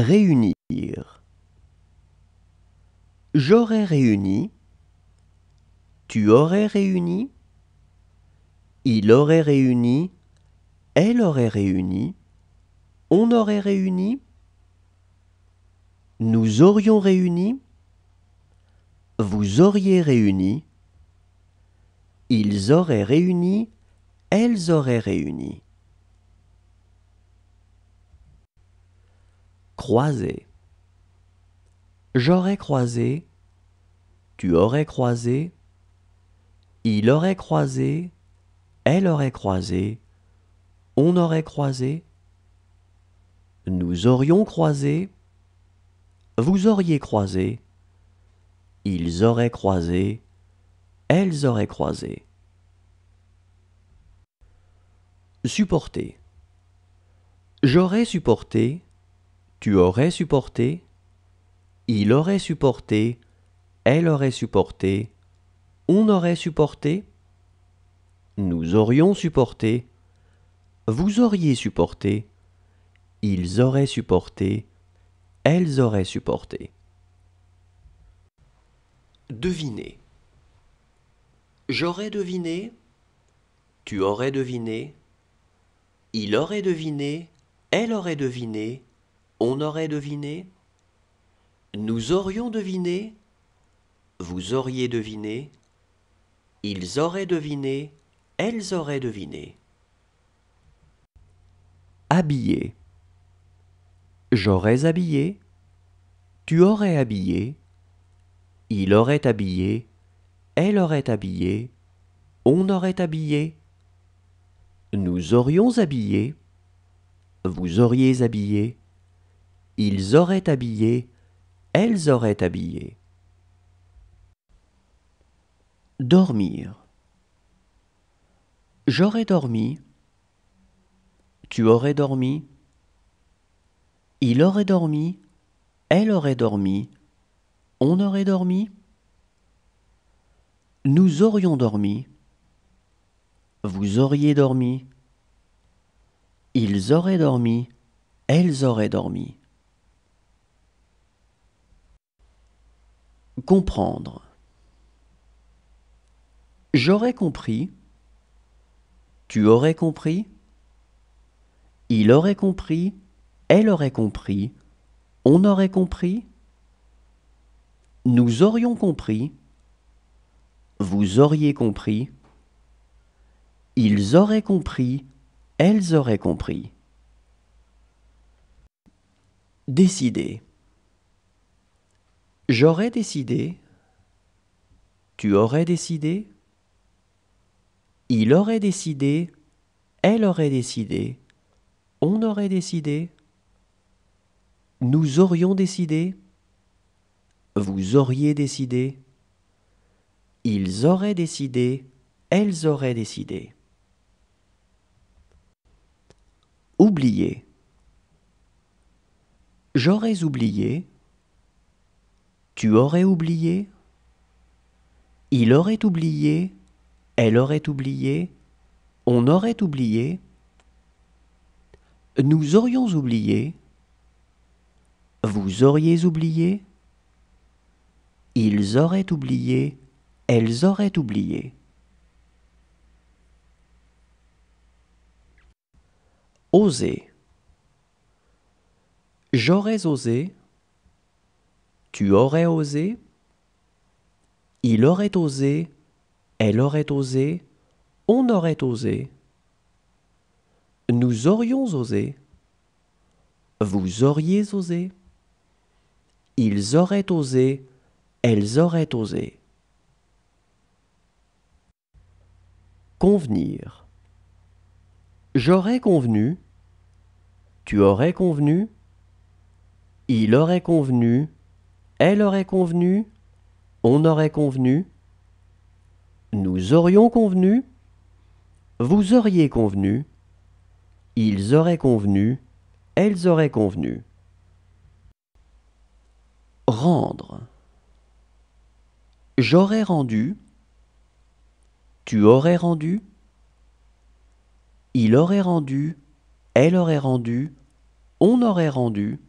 Réunir. J'aurais réuni. Tu aurais réuni. Il aurait réuni. Elle aurait réuni. On aurait réuni. Nous aurions réuni. Vous auriez réuni. Ils auraient réuni. Elles auraient réuni. Croiser. J'aurais croisé. Tu aurais croisé. Il aurait croisé. Elle aurait croisé. On aurait croisé. Nous aurions croisé. Vous auriez croisé. Ils auraient croisé. Elles auraient croisé. Supporter. J'aurais supporté. Tu aurais supporté. Il aurait supporté. Elle aurait supporté. On aurait supporté. Nous aurions supporté. Vous auriez supporté. Ils auraient supporté. Elles auraient supporté. Deviner. J'aurais deviné. Tu aurais deviné. Il aurait deviné. Elle aurait deviné. On aurait deviné. Nous aurions deviné. Vous auriez deviné. Ils auraient deviné. Elles auraient deviné. Habiller. J'aurais habillé. Tu aurais habillé. Il aurait habillé. Elle aurait habillé. On aurait habillé. Nous aurions habillé. Vous auriez habillé. Ils auraient habillé. Elles auraient habillé. Dormir. J'aurais dormi. Tu aurais dormi. Il aurait dormi. Elle aurait dormi. On aurait dormi. Nous aurions dormi. Vous auriez dormi. Ils auraient dormi. Elles auraient dormi. Comprendre. J'aurais compris. Tu aurais compris. Il aurait compris. Elle aurait compris. On aurait compris. Nous aurions compris. Vous auriez compris. Ils auraient compris. Elles auraient compris. Décider. J'aurais décidé. Tu aurais décidé. Il aurait décidé. Elle aurait décidé. On aurait décidé. Nous aurions décidé. Vous auriez décidé. Ils auraient décidé. Elles auraient décidé. Oublier. J'aurais oublié. Tu aurais oublié. Il aurait oublié. Elle aurait oublié. On aurait oublié. Nous aurions oublié. Vous auriez oublié. Ils auraient oublié. Elles auraient oublié. Oser. J'aurais osé. Tu aurais osé. Il aurait osé. Elle aurait osé. On aurait osé. Nous aurions osé. Vous auriez osé. Ils auraient osé. Elles auraient osé. Convenir. J'aurais convenu. Tu aurais convenu. Il aurait convenu. Elle aurait convenu. On aurait convenu. Nous aurions convenu. Vous auriez convenu. Ils auraient convenu. Elles auraient convenu. Rendre. J'aurais rendu. Tu aurais rendu. Il aurait rendu. Elle aurait rendu. On aurait rendu.